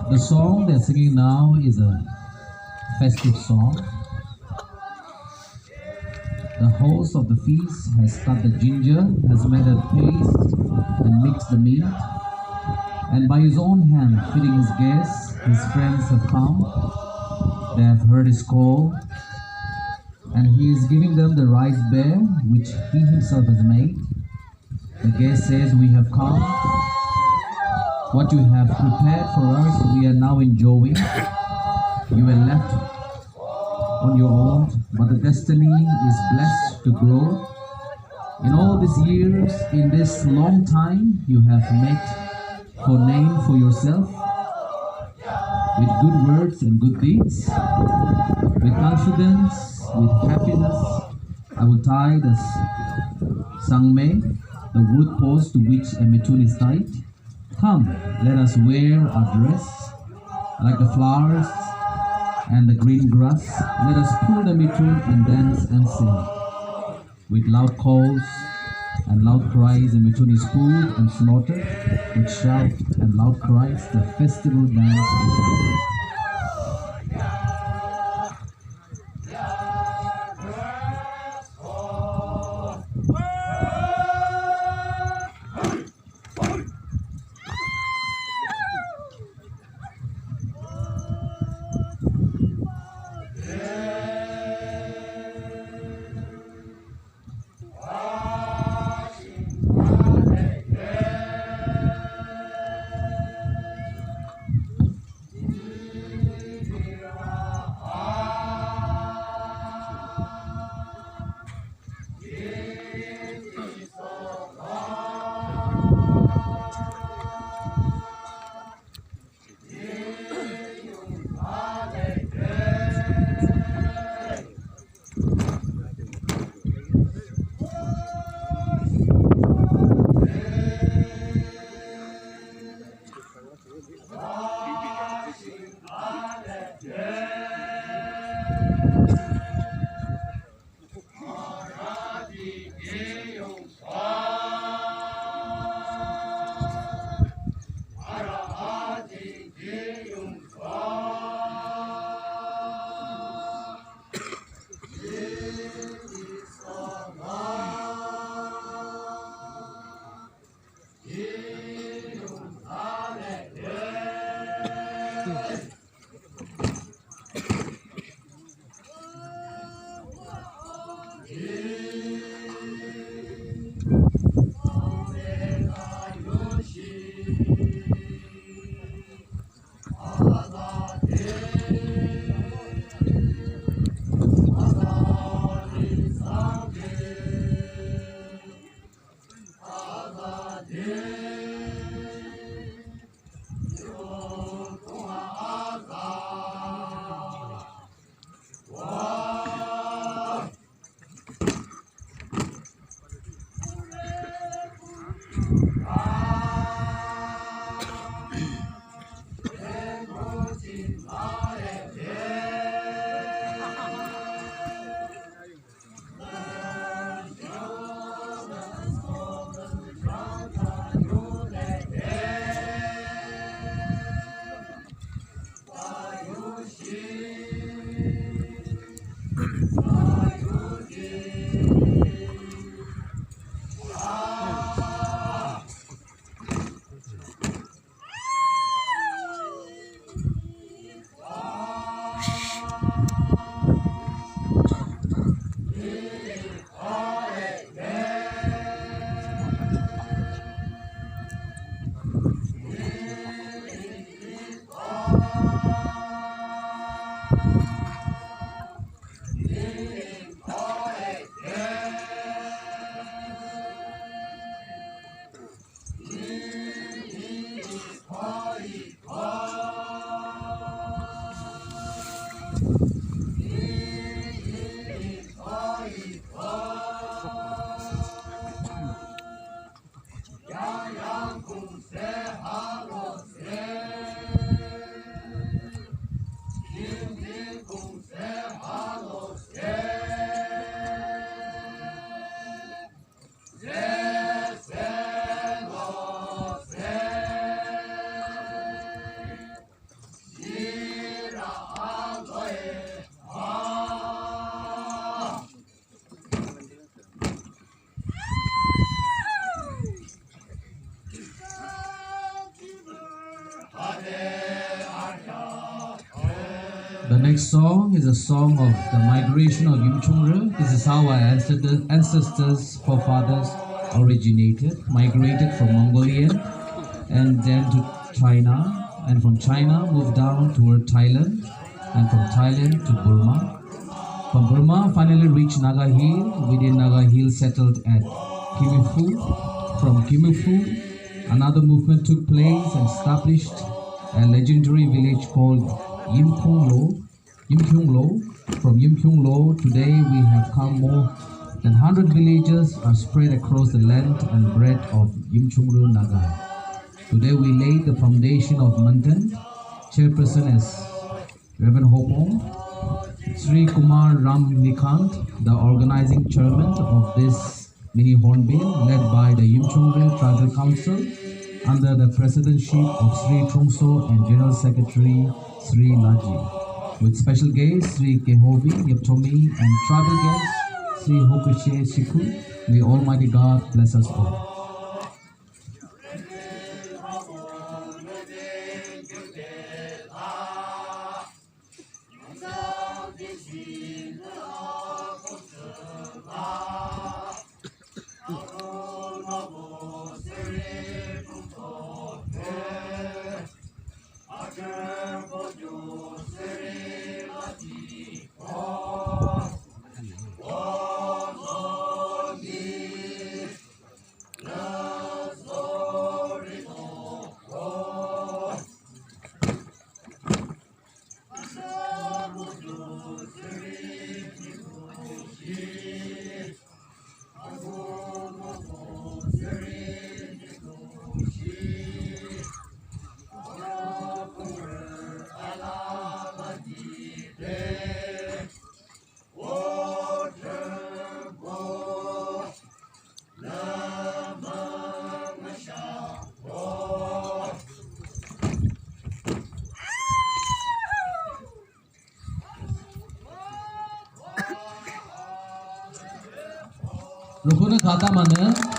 The song they're singing now is a festive song. The host of the feast has cut the ginger, has made a paste and mixed the meat, and by his own hand feeding his guests. His friends have come, they have heard his call, and he is giving them the rice bear which he himself has made. The guest says, "We have come. What you have prepared for us, we are now enjoying. You were left on your own, but the destiny is blessed to grow. In all these years, in this long time, you have made for name for yourself with good words and good deeds, with confidence, with happiness. I will tie the sangme, the wood post to which a muntun is tied. Come, let us wear our dress like the flowers and the green grass. Let us pull the muntun and dance and sing. With loud calls and loud cries, the muntun is pulled and slaughtered. With shout and loud cries, the festival dance is done." This song is a song of the migration of Yimkhiung. This is how our ancestors, forefathers originated, migrated from Mongolian and then to China, and from China moved down toward Thailand, and from Thailand to Burma. From Burma finally reached Naga Hill. Within Naga Hill settled at Kimilfu. From Kimilfu, another movement took place and established a legendary village called Yimkhiung. From Yimkhiung, today we have come more than 100 villages are spread across the length and breadth of Shepongru Naga. Today we laid the foundation of muntun. Chairperson is Reverend Hopong. Sri Kumar Ram Nikant, the organizing chairman of this mini hornbill, led by the Yimkhiung Tribal Council under the presidency of Sri Trungso and General Secretary Sri Laji, with special guests Sri Kehovi Yeptomi and tribal guests Sri Hokushe Shiku. May Almighty God bless us all. Rukuna kata mana?